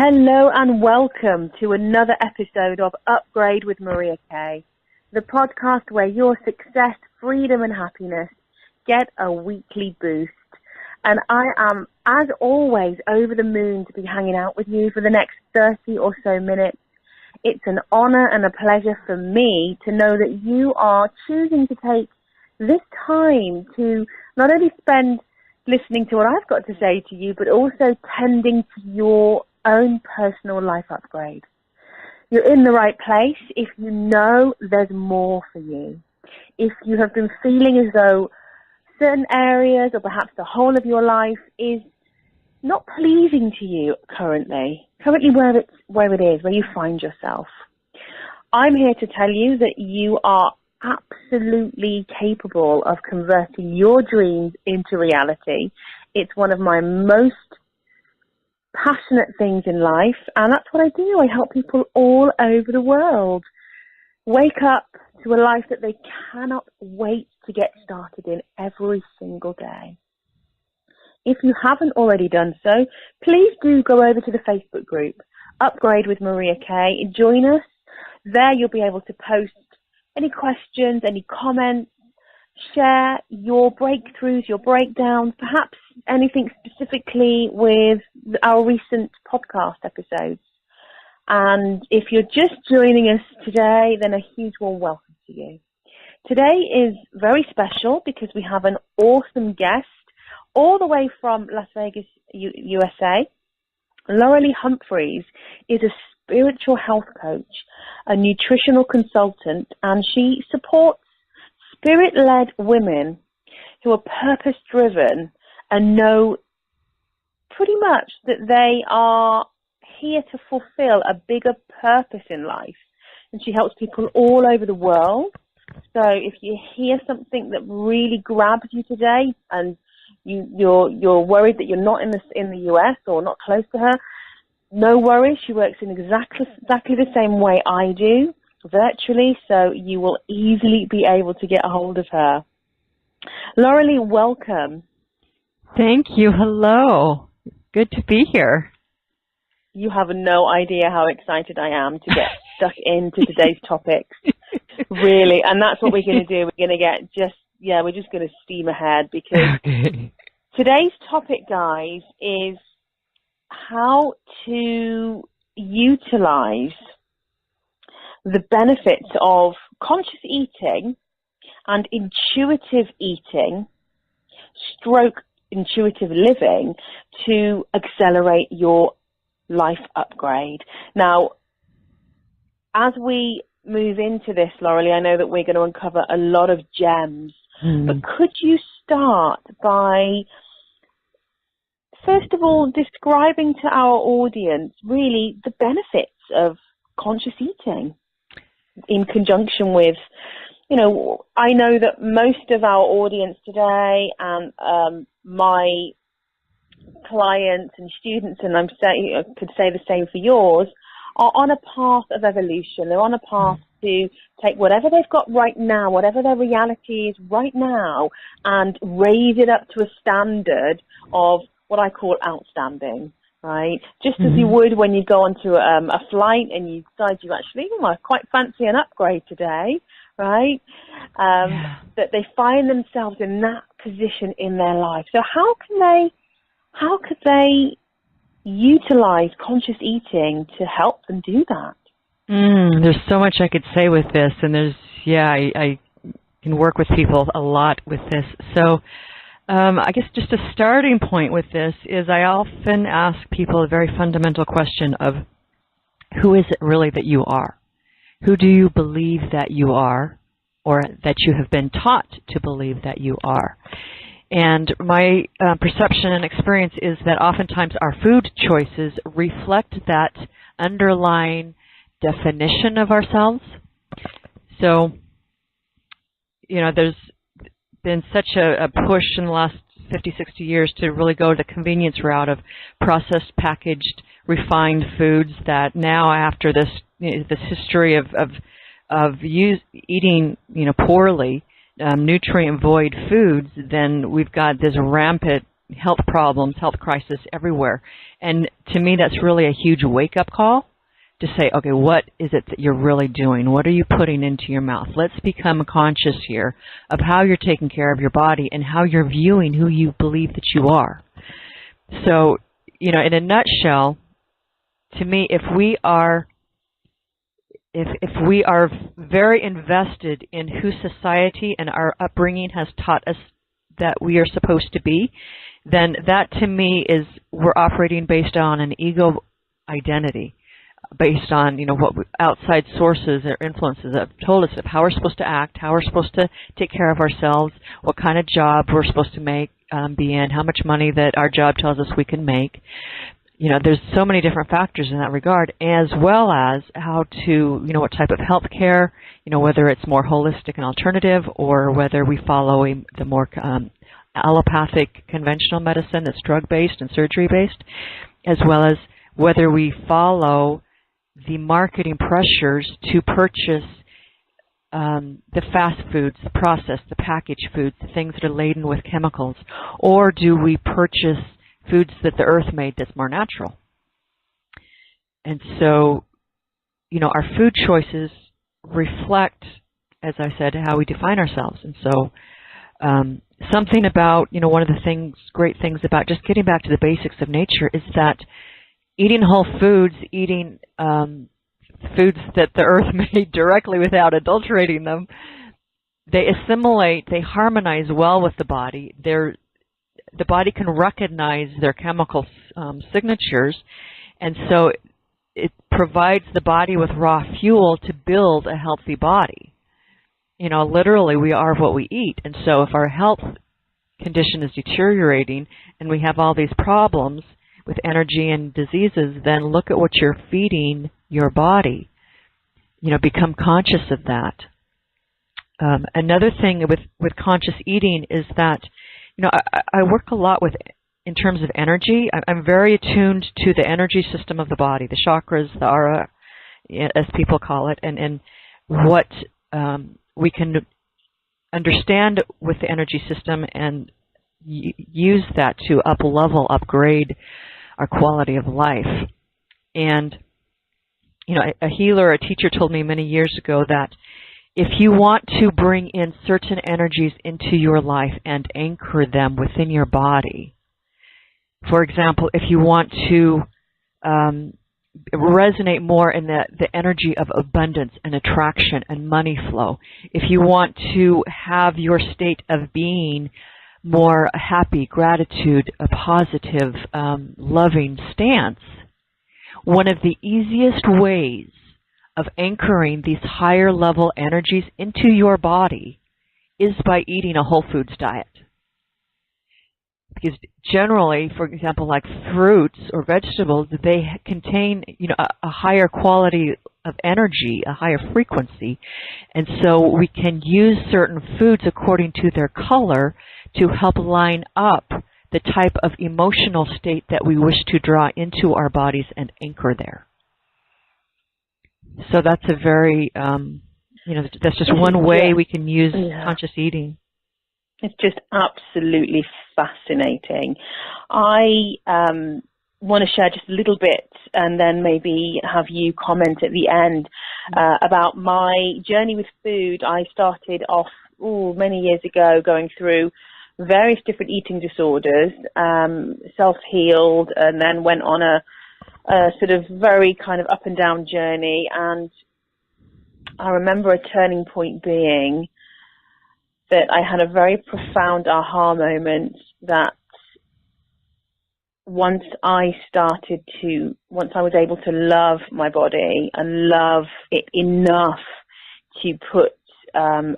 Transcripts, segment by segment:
Hello and welcome to another episode of UpGrade with Maria Kay, the podcast where your success, freedom and happiness get a weekly boost. And I am, as always, over the moon to be hanging out with you for the next 30 or so minutes. It's an honor and a pleasure for me to know that you are choosing to take this time to not only spend listening to what I've got to say to you, but also tending to your own personal life upgrade. You're in the right place if you know there's more for you. If you have been feeling as though certain areas or perhaps the whole of your life is not pleasing to you currently where it is, where you find yourself, I'm here to tell you that you are absolutely capable of converting your dreams into reality. It's one of my most passionate things in life, and that's what I do. I help people all over the world wake up to a life that they cannot wait to get started in every single day. If you haven't already done so, please do go over to the Facebook group, UpGrade with Maria Kay. Join us. There you'll be able to post any questions, any comments, share your breakthroughs, your breakdowns, perhaps anything specifically with our recent podcast episodes. And if you're just joining us today, then a huge warm welcome to you. Today is very special because we have an awesome guest all the way from Las Vegas, USA. Laurelie Humphreys is a spiritual health coach, a nutritional consultant, and she supports spirit-led women who are purpose-driven and know pretty much that they are here to fulfill a bigger purpose in life. And she helps people all over the world. So if you hear something that really grabs you today and you're worried that you're not in the US or not close to her, no worries. She works in exactly the same way I do, virtually, so you will easily be able to get a hold of her. Laurelie, welcome. Thank you. Hello. Good to be here. You have no idea how excited I am to get stuck into today's topics. Really, and that's what we're going to do. We're going to we're just going to steam ahead because today's topic, guys, is how to utilize the benefits of conscious eating and intuitive eating stroke intuitive living to accelerate your life upgrade. Now, as we move into this, Laurelie, I know that we're going to uncover a lot of gems, but could you start by, first of all, describing to our audience really the benefits of conscious eating in conjunction with, I know that most of our audience today and my clients and students, and I could say the same for yours, are on a path of evolution. They're on a path to take whatever they've got right now, whatever their reality is right now, and raise it up to a standard of what I call outstanding, right? Just as you would when you go onto a flight and you decide you actually, I quite fancy an upgrade today, right? That they find themselves in that position in their life. So how could they utilize conscious eating to help them do that? There's so much I could say with this, and I can work with people a lot with this. So I guess just a starting point with this is I often ask people a very fundamental question of who is it really that you are? Who do you believe that you are, or that you have been taught to believe that you are? And my perception and experience is that oftentimes our food choices reflect that underlying definition of ourselves. So, there's been such a push in the last 50, 60 years to really go the convenience route of processed, packaged, refined foods that now, after this history of eating poorly, nutrient void foods, then we've got this rampant health problems, health crisis everywhere. And to me, that's really a huge wake-up call to say, okay, what is it that you're really doing? What are you putting into your mouth? Let's become conscious here of how you're taking care of your body and how you're viewing who you believe that you are. So, in a nutshell, to me, if we are very invested in who society and our upbringing has taught us that we are supposed to be, then that to me is we're operating based on an ego identity, based on what outside sources or influences have told us of how we're supposed to act, how we're supposed to take care of ourselves, what kind of job we're supposed to be in, how much money that our job tells us we can make. There's so many different factors in that regard, as well as how to, what type of health care, whether it's more holistic and alternative, or whether we follow the more allopathic conventional medicine that's drug-based and surgery-based, as well as whether we follow the marketing pressures to purchase the fast foods, the processed, the packaged foods, the things that are laden with chemicals, or do we purchase foods that the earth made that's more natural? And so, our food choices reflect, as I said, how we define ourselves. And so, something about, one of the great things about just getting back to the basics of nature is that eating whole foods, eating foods that the earth made directly without adulterating them, they assimilate, they harmonize well with the body. The body can recognize their chemical signatures, and so it provides the body with raw fuel to build a healthy body. Literally, we are what we eat. And so if our health condition is deteriorating and we have all these problems with energy and diseases, then look at what you're feeding your body. Become conscious of that. Another thing with conscious eating is that, I work a lot in terms of energy. I'm very attuned to the energy system of the body, the chakras, the aura, as people call it, and what we can understand with the energy system and use that to upgrade our quality of life. And, a healer, a teacher told me many years ago that if you want to bring in certain energies into your life and anchor them within your body, for example, if you want to resonate more in the energy of abundance and attraction and money flow, if you want to have your state of being more happy, gratitude, a positive, loving stance, one of the easiest ways of anchoring these higher level energies into your body is by eating a whole foods diet. Because generally, for example, like fruits or vegetables, they contain, a higher quality of energy, a higher frequency. And so we can use certain foods according to their color to help line up the type of emotional state that we wish to draw into our bodies and anchor there. So that's a very, that's just one way we can use conscious eating. It's just absolutely fascinating. I want to share just a little bit and then maybe have you comment at the end about my journey with food. I started off many years ago going through various different eating disorders, self-healed, and then went on a sort of very kind of up and down journey. And I remember a turning point being that I had a very profound aha moment that once I was able to love my body and love it enough to put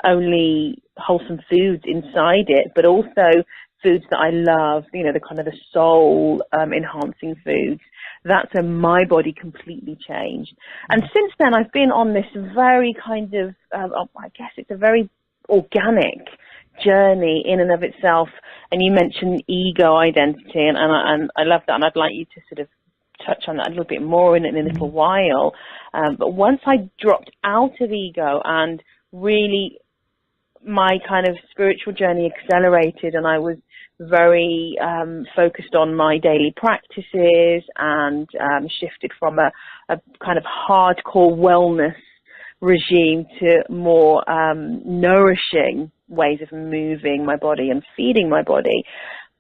only wholesome foods inside it, but also foods that I love, the kind of the soul enhancing foods, that's when my body completely changed. And since then, I've been on this very kind of, I guess it's a very organic journey in and of itself. And you mentioned ego identity, and I love that, and I'd like you to sort of touch on that a little bit more in a little while. But once I dropped out of ego and really my kind of spiritual journey accelerated, and I was very focused on my daily practices, and shifted from a kind of hardcore wellness regime to more nourishing ways of moving my body and feeding my body,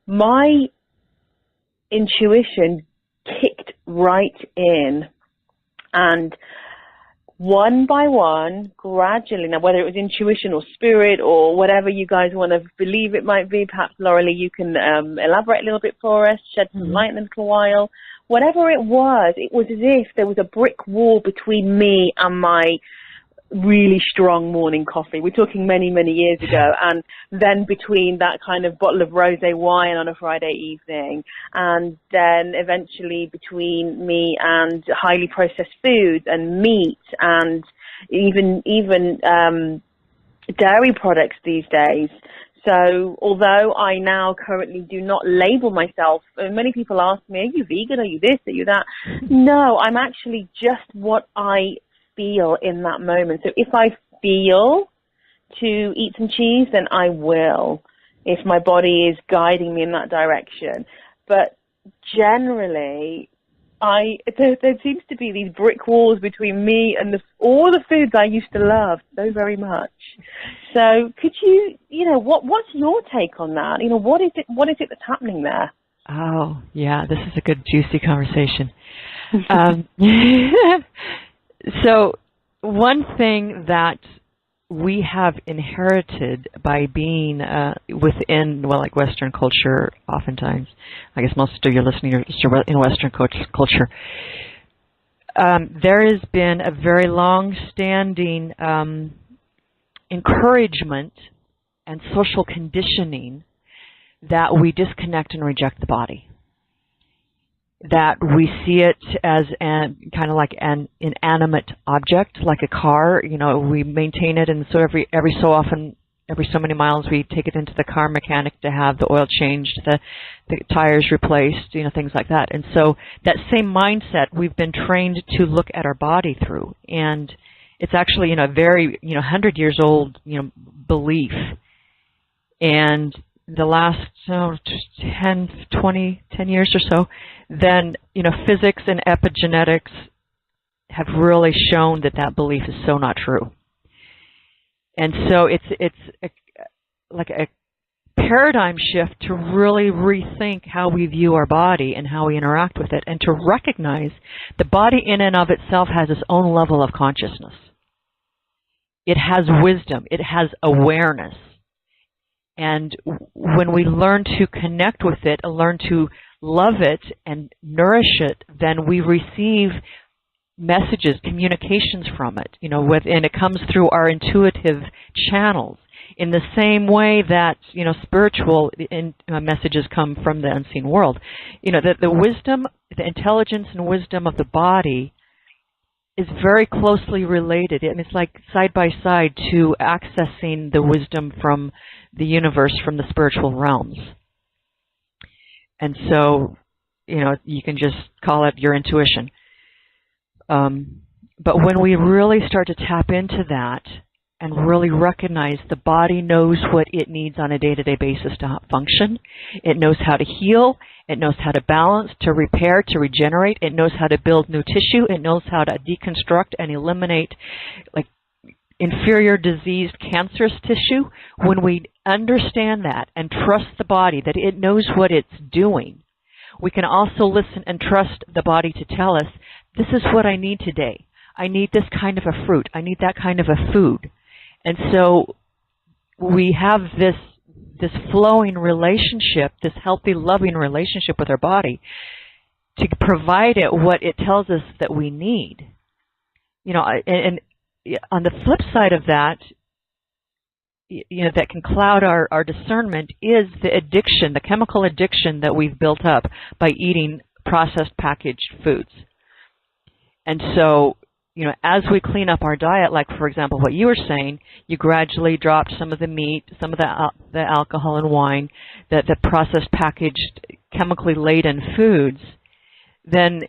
my intuition kicked right in, and one by one, gradually, now whether it was intuition or spirit or whatever you guys want to believe it might be, perhaps Laurelie, you can elaborate a little bit for us, shed some light in a little while. Whatever it was as if there was a brick wall between me and my really strong morning coffee. We're talking many, many years ago. And then between that kind of bottle of rosé wine on a Friday evening, and then eventually between me and highly processed foods and meat, and even dairy products these days. So although I now currently do not label myself, many people ask me, are you vegan? Are you this? Are you that? No, I'm actually just what I feel in that moment. So if I feel to eat some cheese, then I will, if my body is guiding me in that direction. But generally, there seems to be these brick walls between me and all the foods I used to love so very much. So could you what's your take on that? What is it that's happening there? Oh, yeah, this is a good, juicy conversation. So one thing that we have inherited by being within, like Western culture, oftentimes, I guess most of your listeners are in Western culture, there has been a very long-standing encouragement and social conditioning that we disconnect and reject the body, that we see it as kind of like an inanimate object, like a car. We maintain it, and so every so often, every so many miles, we take it into the car mechanic to have the oil changed, the tires replaced, things like that. And so that same mindset we've been trained to look at our body through, and it's actually a very 100 years old belief. And the last 10 years or so, then physics and epigenetics have really shown that belief is so not true. And so it's like a paradigm shift to really rethink how we view our body and how we interact with it, and to recognize the body in and of itself has its own level of consciousness. It has wisdom. It has awareness. And when we learn to connect with it, learn to love it and nourish it, then we receive messages, communications from it, and it comes through our intuitive channels. In the same way that, spiritual messages come from the unseen world. The wisdom, the intelligence and wisdom of the body is very closely related. And it's like side by side to accessing the wisdom from the universe, from the spiritual realms. And so, you can just call it your intuition. But when we really start to tap into that and really recognize the body knows what it needs on a day-to-day basis to function, it knows how to heal, it knows how to balance, to repair, to regenerate, it knows how to build new tissue, it knows how to deconstruct and eliminate inferior diseased cancerous tissue. When we understand that and trust the body that it knows what it's doing, we can also listen and trust the body to tell us, this is what I need today. I need this kind of a fruit. I need that kind of a food. And so we have this flowing relationship, this healthy, loving relationship with our body to provide it what it tells us that we need. And on the flip side of that, that can cloud our discernment is the addiction, the chemical addiction that we've built up by eating processed packaged foods. And so, as we clean up our diet, like, for example, what you were saying, you gradually dropped some of the meat, some of the alcohol and wine, the processed packaged, chemically laden foods, then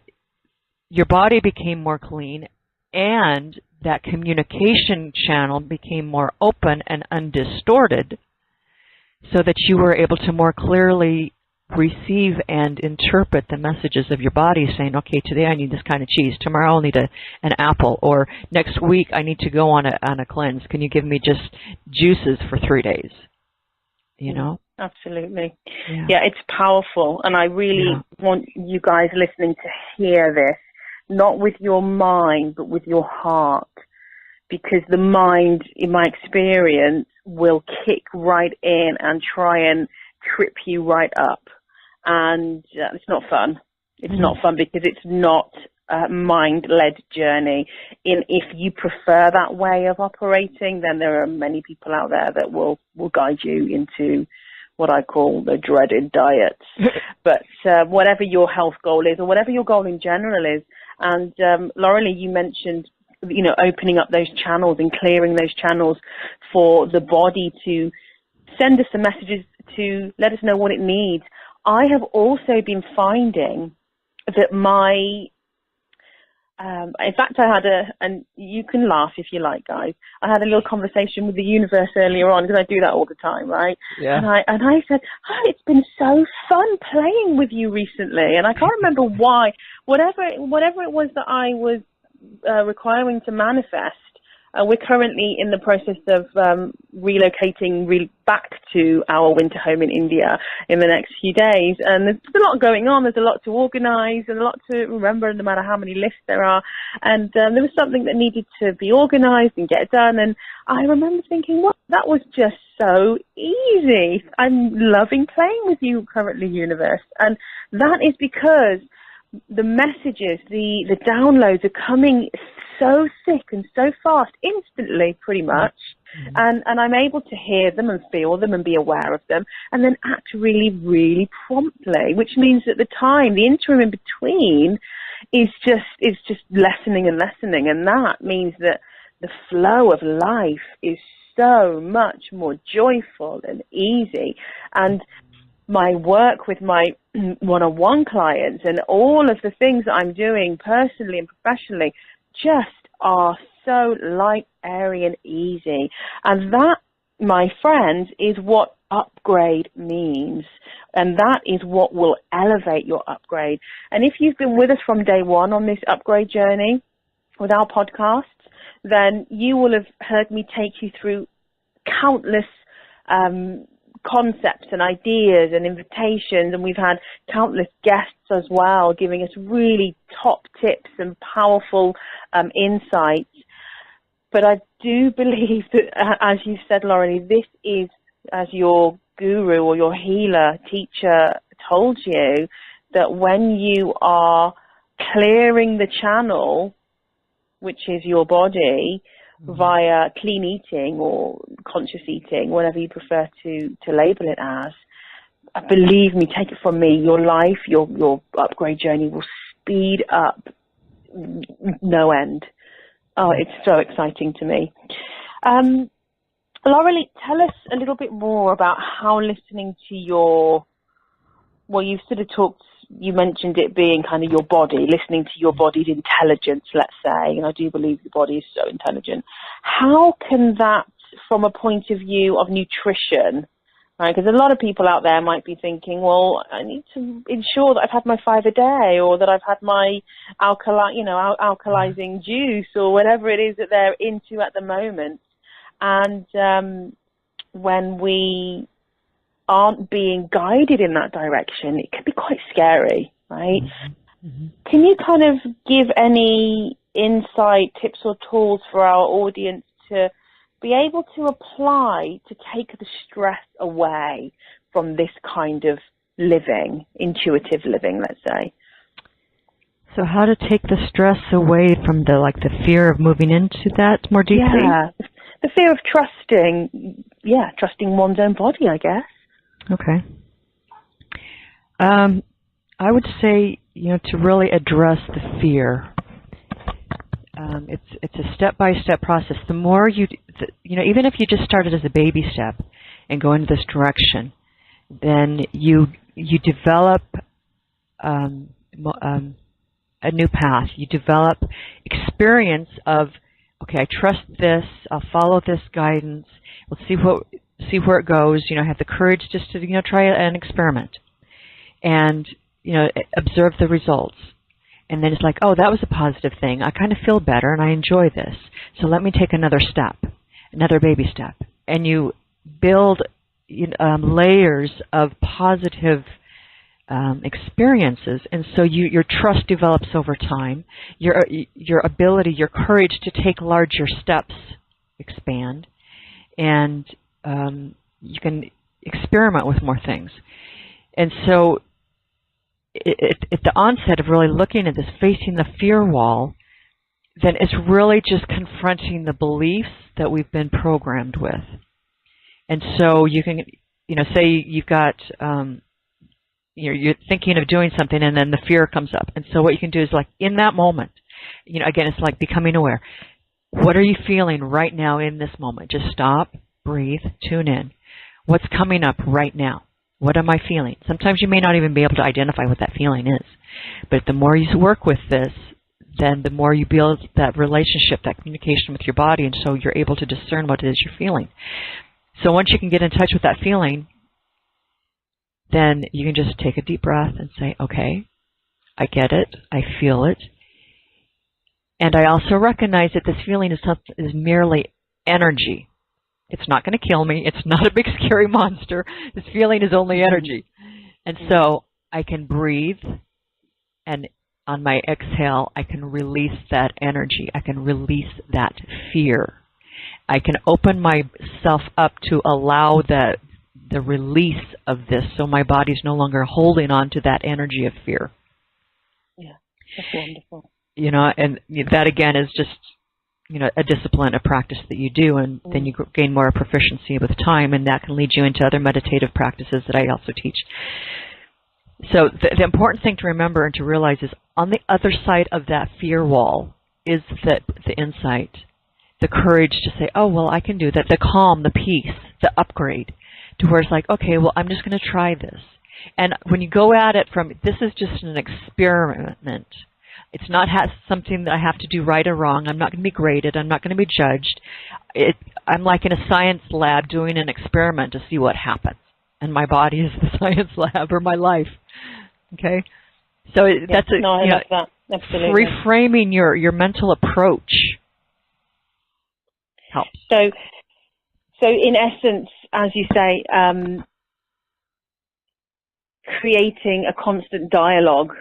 your body became more clean, and that communication channel became more open and undistorted so that you were able to more clearly receive and interpret the messages of your body saying, okay, today I need this kind of cheese, tomorrow I'll need an apple, or next week I need to go on a cleanse. Can you give me just juices for 3 days? You know? Absolutely. Yeah, it's powerful, and I really want you guys listening to hear this, not with your mind, but with your heart, because the mind, in my experience, will kick right in and try and trip you right up. And it's not fun. It's not fun because it's not a mind-led journey. If you prefer that way of operating, then there are many people out there that will guide you into what I call the dreaded diets. But whatever your health goal is, or whatever your goal in general is, and Laurelie, you mentioned, opening up those channels and clearing those channels for the body to send us the messages to let us know what it needs. I have also been finding that in fact, I had and you can laugh if you like, guys. I had a little conversation with the universe earlier on, because I do that all the time, right? Yeah. And I said, it's been so fun playing with you recently, and I can't remember why. Whatever it was that I was requiring to manifest. We're currently in the process of relocating back to our winter home in India in the next few days. And there's a lot going on. There's a lot to organize and a lot to remember, no matter how many lists there are. And there was something that needed to be organized and get done. And I remember thinking, that was just so easy. I'm loving playing with you currently, universe. And that is because the messages, the downloads are coming so thick and so fast, instantly, pretty much. And I'm able to hear them and feel them and be aware of them, and then act really, really promptly, which means that the interim in between is just lessening and lessening. And that means that the flow of life is so much more joyful and easy. And my work with my one-on-one clients and all of the things that I'm doing personally and professionally just are so light, airy, and easy. And that, my friends, is what UpGrade means. And that is what will elevate your UpGrade. And if you've been with us from day one on this UpGrade journey with our podcasts, then you will have heard me take you through countless concepts and ideas and invitations, and we've had countless guests as well giving us really top tips and powerful insights. But I do believe that, as you said, Laurelie, this is, as your guru or your healer teacher told you, that when you are clearing the channel, which is your body, via clean eating or conscious eating, whatever you prefer to label it as, believe me, take it from me, your life, your UpGrade journey will speed up no end. Oh, it's so exciting to me. Laurelie, tell us a little bit more about how listening to you've sort of talked, you mentioned it being kind of your body, listening to your body's intelligence, let's say, and I do believe the body is so intelligent. How can that, from a point of view of nutrition, right? Because a lot of people out there might be thinking, well, I need to ensure that I've had my 5 a day, or that I've had my alkalizing juice, or whatever it is that they're into at the moment. And when we aren't being guided in that direction, it can be quite scary, right? Mm-hmm. Can you kind of give any insight, tips or tools for our audience to be able to apply to take the stress away from this kind of living, intuitive living, let's say? So how to take the stress away from the fear of moving into that more deeply? Yeah, the fear of trusting one's own body, I guess. Okay. I would say, to really address the fear. It's a step-by-step process. The more even if you just started as a baby step and go into this direction, then you develop a new path. You develop experience of, okay, I trust this. I'll follow this guidance. We'll see where it goes. You know, have the courage just to, you know, try an experiment and, you know, observe the results. And then it's like, oh, that was a positive thing. I kind of feel better and I enjoy this. So let me take another step, another baby step. And you build layers of positive experiences, and so your trust develops over time. Your ability, your courage to take larger steps expand, and you can experiment with more things. And so at the onset of really looking at this, facing the fear wall, then it's really just confronting the beliefs that we've been programmed with. And so you can, you know, say you've got, you're thinking of doing something and then the fear comes up. And so what you can do is, like, in that moment, you know, again, it's like becoming aware. What are you feeling right now in this moment? Just stop, breathe, tune in. What's coming up right now? What am I feeling? Sometimes you may not even be able to identify what that feeling is. But the more you work with this, then the more you build that relationship, that communication with your body, and so you're able to discern what it is you're feeling. So once you can get in touch with that feeling, then you can just take a deep breath and say, okay, I get it, I feel it. And I also recognize that this feeling is merely energy. It's not going to kill me. It's not a big scary monster. This feeling is only energy. And so I can breathe, and on my exhale, I can release that energy. I can release that fear. I can open myself up to allow the release of this, so my body's no longer holding on to that energy of fear. Yeah, that's wonderful. You know, and that again is just, you know, a discipline, a practice that you do, and then you gain more proficiency with time, and that can lead you into other meditative practices that I also teach. So the important thing to remember and to realize is, on the other side of that fear wall is the insight, the courage to say, oh, well, I can do that, the calm, the peace, the upgrade, to where it's like, okay, well, I'm just going to try this. And when you go at it from, this is just an experiment. It's not something that I have to do right or wrong. I'm not going to be graded. I'm not going to be judged. I'm like in a science lab doing an experiment to see what happens. And my body is the science lab, or my life. Okay? So that's I love that. Absolutely. Reframing your mental approach helps. So in essence, as you say, creating a constant dialogue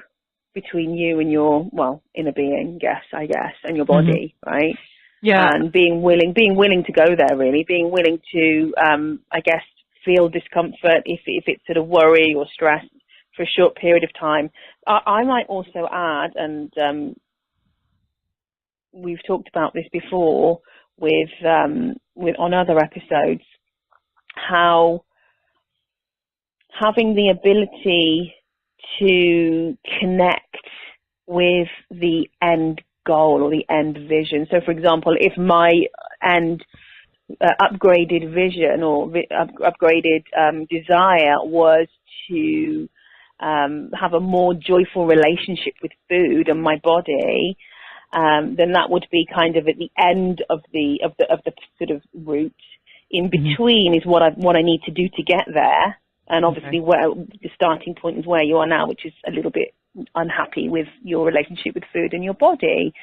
between you and your, well, inner being, I guess, and your body, right? Yeah. And being willing to go there, really, being willing to, I guess, feel discomfort if it's sort of worry or stress for a short period of time. I might also add, and we've talked about this before with on other episodes, how having the ability to connect with the end goal or the end vision. So, for example, if my end upgraded vision or upgraded desire was to have a more joyful relationship with food and my body, then that would be kind of at the end of the sort of route. In between is what I need to do to get there. And obviously, where the starting point is where you are now, which is a little bit unhappy with your relationship with food and your body.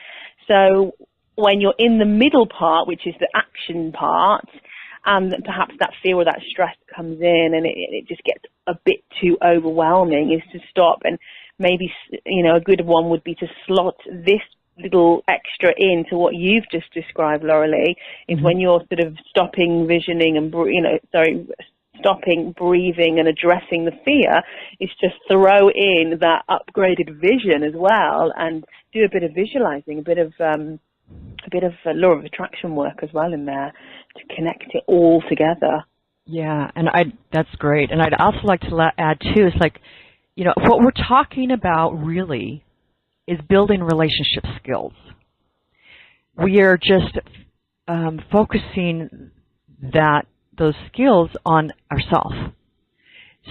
So when you're in the middle part, which is the action part, and perhaps that fear or that stress comes in and it just gets a bit too overwhelming, is to stop. And maybe, you know, a good one would be to slot this little extra into what you've just described, Laurelie, is when you're sort of stopping visioning and, stopping breathing and addressing the fear, is to throw in that upgraded vision as well and do a bit of visualizing, a bit of law of attraction work as well in there to connect it all together. Yeah, and that's great. And I'd also like to add too, is like, you know, what we're talking about really is building relationship skills. We are just focusing those skills on ourselves.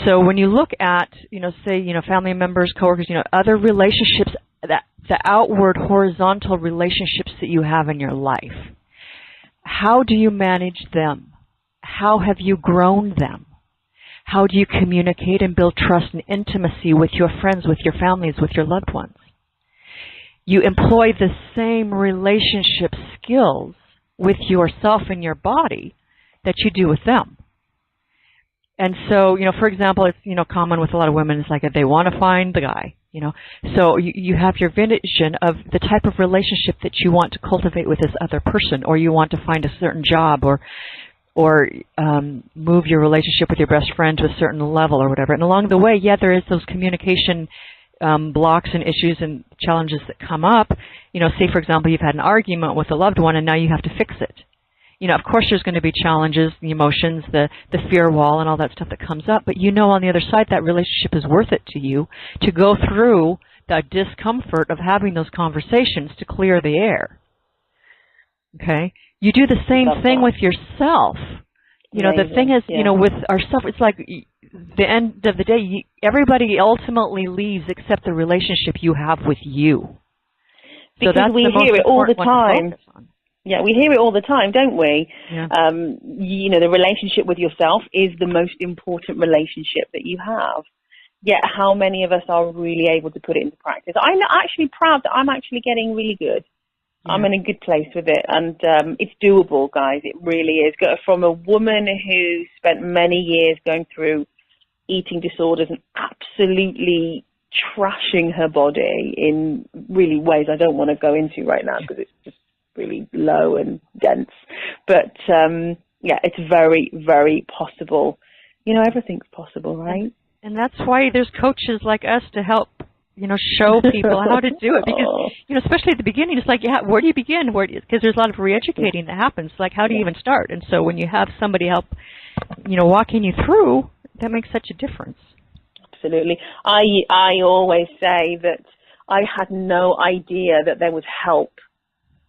So when you look at, you know, say, you know, family members, coworkers, you know, other relationships, the outward horizontal relationships that you have in your life, how do you manage them? How have you grown them? How do you communicate and build trust and intimacy with your friends, with your families, with your loved ones? You employ the same relationship skills with yourself and your body that you do with them. And so, for example, it's, common with a lot of women, it's like if they want to find the guy, So you have your vision of the type of relationship that you want to cultivate with this other person, or you want to find a certain job, or move your relationship with your best friend to a certain level or whatever. And along the way, there is those communication blocks and issues and challenges that come up. Say, for example, you've had an argument with a loved one and now you have to fix it. Of course there's going to be challenges, the emotions, the fear wall and all that stuff that comes up, but on the other side that relationship is worth it to you to go through the discomfort of having those conversations to clear the air. Okay? You do the same thing with yourself. The thing is, with ourselves, it's like the end of the day, everybody ultimately leaves except the relationship you have with you. Because so that's we hear it all the time. Yeah, we hear it all the time, don't we? Yeah. The relationship with yourself is the most important relationship that you have. Yet how many of us are really able to put it into practice? I'm actually proud that I'm actually getting really good. Yeah. I'm in a good place with it, and it's doable, guys. It really is. From a woman who spent many years going through eating disorders and absolutely trashing her body in really ways I don't want to go into right now because it's just really low and dense. But, it's very, very possible. Everything's possible, right? And that's why there's coaches like us to help show people how to do it, because, especially at the beginning, it's like, where do you begin? Because there's a lot of re-educating that happens. Like, how do you even start? And so when you have somebody help, walking you through, that makes such a difference. Absolutely. I always say that I had no idea that there was help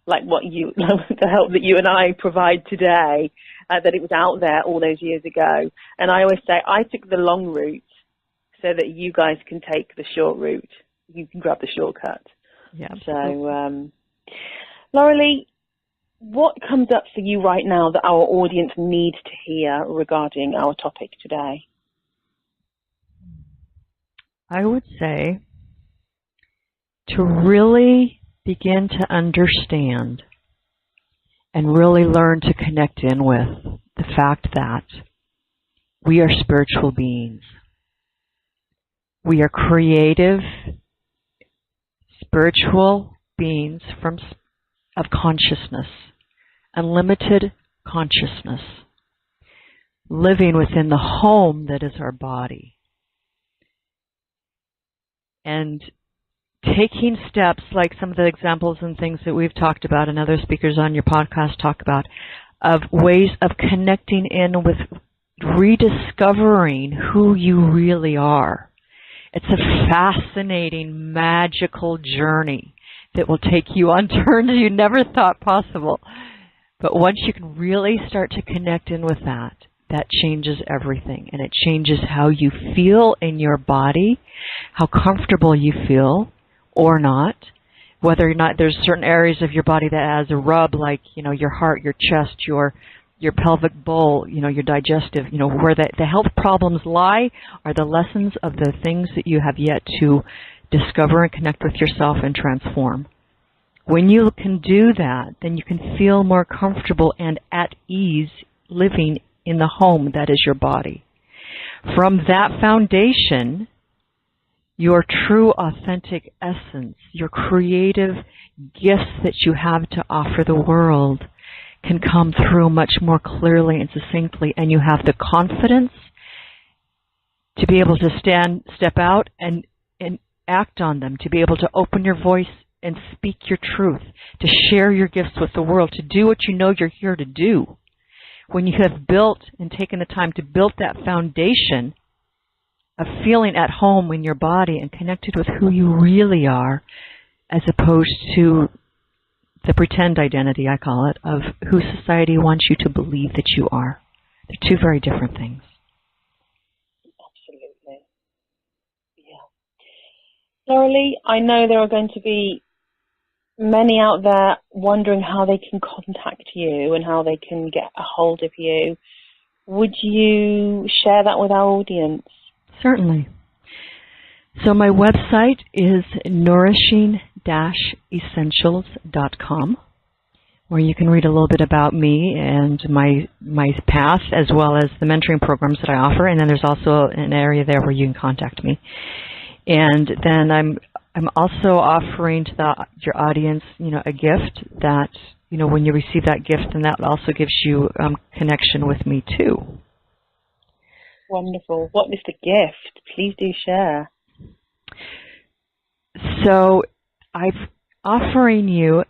like the help that you and I provide today, that it was out there all those years ago. And I always say I took the long route so that you guys can take the short route. You can grab the shortcut. Yeah. So, Laurelie, what comes up for you right now that our audience needs to hear regarding our topic today? I would say to really begin to understand and really learn to connect in with the fact that we are spiritual beings. We are creative, spiritual beings of consciousness, unlimited consciousness, living within the home that is our body. And taking steps like some of the examples and things that we've talked about and other speakers on your podcast talk about, of ways of connecting in with rediscovering who you really are. It's a fascinating, magical journey that will take you on turns you never thought possible. But once you can really start to connect in with that, that changes everything. And it changes how you feel in your body, how comfortable you feel or not, whether or not there's certain areas of your body that has a rub, like, your heart, your chest, your pelvic bowl, your digestive, where the health problems lie are the lessons of the things that you have yet to discover and connect with yourself and transform. When you can do that, then you can feel more comfortable and at ease living in the home that is your body. From that foundation, your true authentic essence, your creative gifts that you have to offer the world can come through much more clearly and succinctly, and you have the confidence to be able to step out and act on them, to be able to open your voice and speak your truth, to share your gifts with the world, to do what you know you're here to do. When you have built and taken the time to build that foundation of feeling at home in your body and connected with who you really are, as opposed to the pretend identity, I call it, of who society wants you to believe that you are. They're two very different things. Absolutely. Yeah. Laurelie, I know there are going to be many out there wondering how they can contact you and how they can get a hold of you. Would you share that with our audience? Certainly. So my website is nourishing-essentials.com, where you can read a little bit about me and my path, as well as the mentoring programs that I offer. And then there's also an area there where you can contact me. And then I'm also offering to your audience, a gift that, when you receive that gift, then that also gives you connection with me too. Wonderful. What is the gift? Please do share. So I'm offering you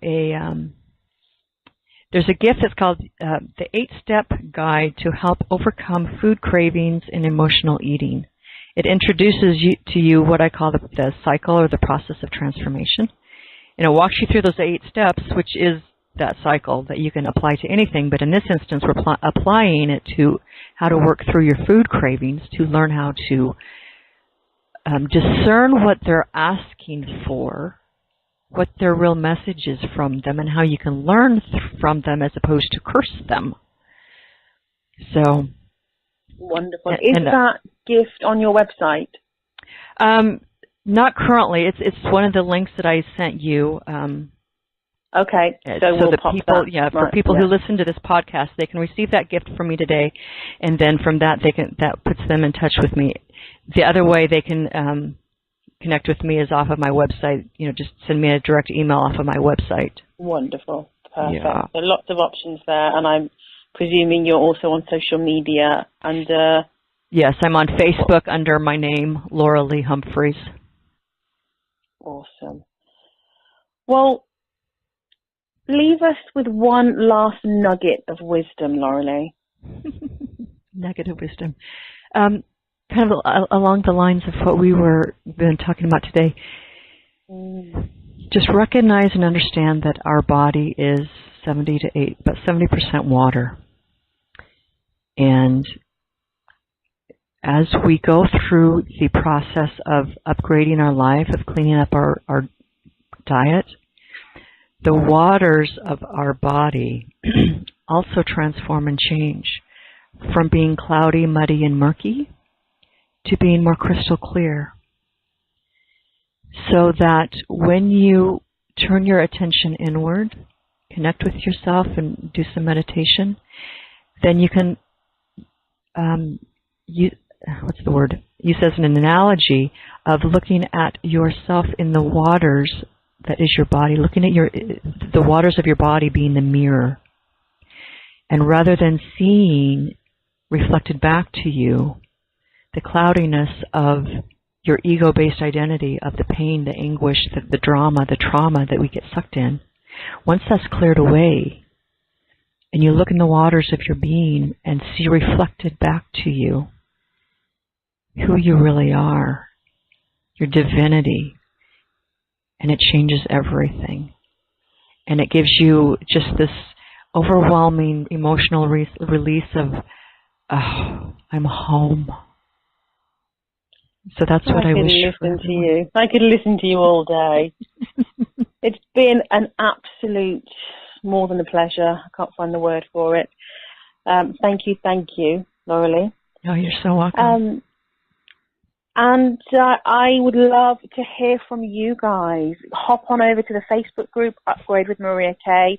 there's a gift that's called the 8-Step Guide to Help Overcome Food Cravings and Emotional Eating. It introduces to you what I call the cycle or the process of transformation. And it walks you through those 8 steps, which is that cycle that you can apply to anything. But in this instance, we're applying it to how to work through your food cravings, to learn how to discern what they're asking for, what their real message is from them, and how you can learn from them as opposed to curse them. So wonderful. Is that gift on your website? Not currently. It's one of the links that I sent you. Okay, so we'll pop people, that. For people who listen to this podcast, they can receive that gift from me today, and then from that that puts them in touch with me. The other way they can connect with me is off of my website. Just send me a direct email off of my website. Wonderful, perfect. Yeah. So lots of options there, and I'm presuming you're also on social media under. Yes, I'm on Facebook under my name, Laura Lee Humphreys. Awesome. Well, leave us with one last nugget of wisdom, Laura Lee. Nugget of wisdom. Kind of along the lines of what we were been talking about today. Just recognize and understand that our body is 70% water. And as we go through the process of upgrading our life, of cleaning up our diet, the waters of our body also transform and change from being cloudy, muddy, and murky to being more crystal clear. So that when you turn your attention inward, connect with yourself and do some meditation, then you can use as an analogy of looking at yourself in the waters that is your body, looking at the waters of your body being the mirror. And rather than seeing reflected back to you the cloudiness of your ego-based identity, of the pain, the anguish, the drama, the trauma that we get sucked in, once that's cleared away, and you look in the waters of your being and see reflected back to you who you really are, your divinity, and it changes everything. And it gives you just this overwhelming emotional release of, oh, I'm home. So that's what I wish for everyone. I could listen to you all day. It's been an absolute, more than a pleasure. I can't find the word for it. Thank you, Laura Lee. Oh, you're so welcome. And I would love to hear from you guys. Hop on over to the Facebook group, Upgrade with Maria Kay.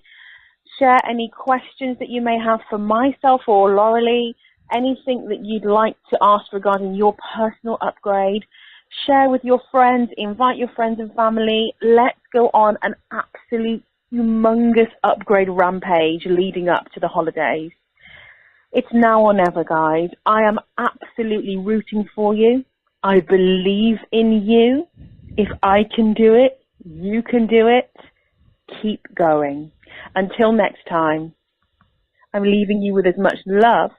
Share any questions that you may have for myself or Laura Lee. Anything that you'd like to ask regarding your personal upgrade. Share with your friends. Invite your friends and family. Let's go on an absolute humongous upgrade rampage leading up to the holidays. It's now or never, guys. I am absolutely rooting for you. I believe in you. If I can do it, you can do it. Keep going. Until next time, I'm leaving you with as much love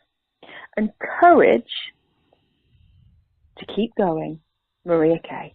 and courage to keep going. Maria Kay.